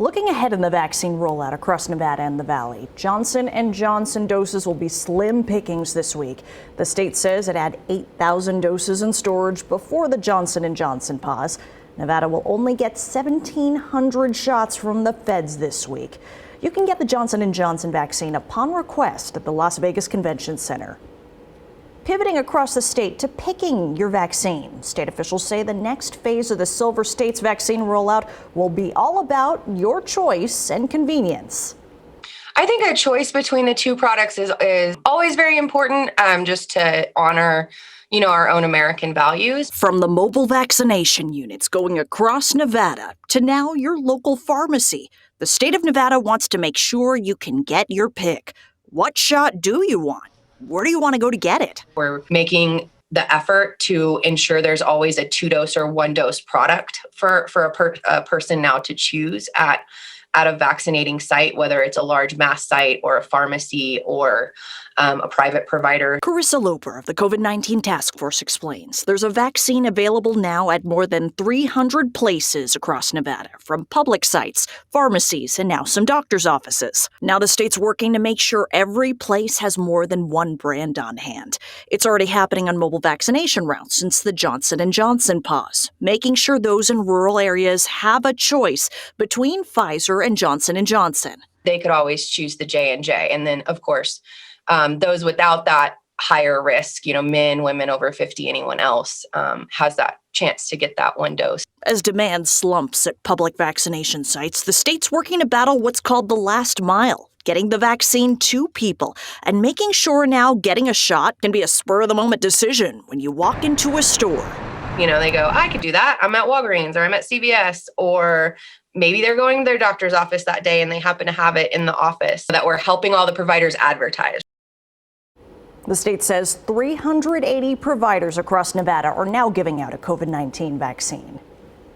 Looking ahead in the vaccine rollout across Nevada and the Valley, Johnson & Johnson doses will be slim pickings this week. The state says it had 8,000 doses in storage before the Johnson & Johnson pause. Nevada will only get 1,700 shots from the feds this week. You can get the Johnson & Johnson vaccine upon request at the Las Vegas Convention Center. Pivoting across the state to picking your vaccine. State officials say the next phase of the Silver State's vaccine rollout will be all about your choice and convenience. I think a choice between the two products is always very important, just to honor, our own American values. From the mobile vaccination units going across Nevada to now your local pharmacy, the state of Nevada wants to make sure you can get your pick. What shot do you want? Where do you want to go to get it? We're making the effort to ensure there's always a 2-dose or 1-dose product for a person now to choose at a vaccinating site, whether it's a large mass site or a pharmacy or a private provider. Carissa Loper of the COVID-19 Task Force explains there's a vaccine available now at more than 300 places across Nevada, from public sites, pharmacies, and now some doctors' offices. Now the state's working to make sure every place has more than one brand on hand. It's already happening on mobile vaccination routes since the Johnson & Johnson pause, making sure those in rural areas have a choice between Pfizer and Johnson & Johnson. They could always choose the J&J. And then, of course, those without that higher risk, men, women over 50, anyone else has that chance to get that 1 dose. As demand slumps at public vaccination sites, the state's working to battle what's called the last mile, getting the vaccine to people and making sure now getting a shot can be a spur-of-the-moment decision when you walk into a store. They go, I could do that. I'm at Walgreens or I'm at CVS, or maybe they're going to their doctor's office that day and they happen to have it in the office, that we're helping all the providers advertise. The state says 380 providers across Nevada are now giving out a COVID-19 vaccine.